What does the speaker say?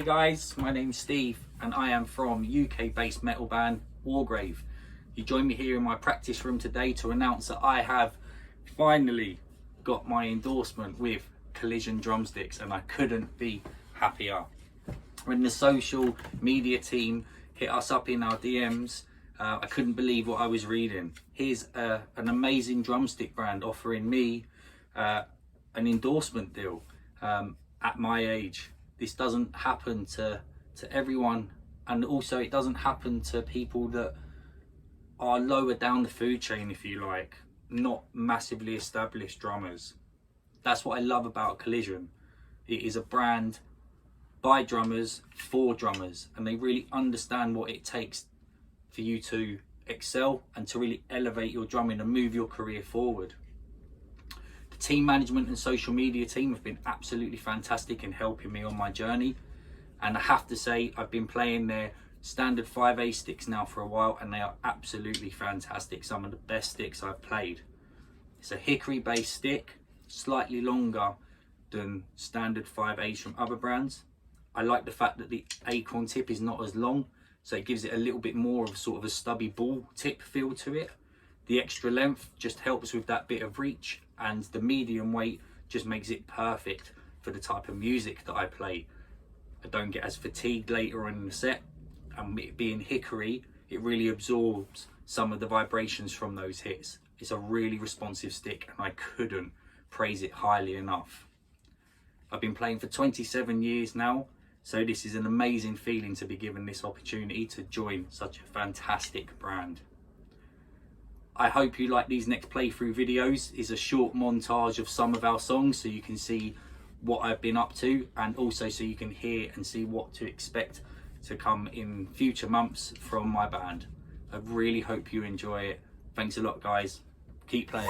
guys, my name's Steve and I am from UK based metal band Wargrave. You join me here in my practice room today to announce that I have finally got my endorsement with Collision Drumsticks, and I couldn't be happier. When the social media team hit us up in our DMs, I couldn't believe what I was reading. Here's an amazing drumstick brand offering me an endorsement deal at my age. This doesn't happen to everyone, and also it doesn't happen to people that are lower down the food chain, if you like, not massively established drummers. That's what I love about Collision. It is a brand by drummers for drummers, and they really understand what it takes for you to excel and to really elevate your drumming and move your career forward. The team management and social media team have been absolutely fantastic in helping me on my journey, and I have to say I've been playing their standard 5A sticks now for a while, and they are absolutely fantastic. Some of the best sticks I've played. It's a hickory based stick, slightly longer than standard 5As from other brands. I like the fact that the acorn tip is not as long, so it gives it a little bit more of a sort of a stubby ball tip feel to it. The extra length just helps with that bit of reach, and the medium weight just makes it perfect for the type of music that I play. I don't get as fatigued later on in the set, and it being hickory, it really absorbs some of the vibrations from those hits. It's a really responsive stick, and I couldn't praise it highly enough. I've been playing for 27 years now, so this is an amazing feeling to be given this opportunity to join such a fantastic brand. I hope you like these next playthrough videos. It's a short montage of some of our songs so you can see what I've been up to, and also so you can hear and see what to expect to come in future months from my band. I really hope you enjoy it. Thanks a lot, guys. Keep playing.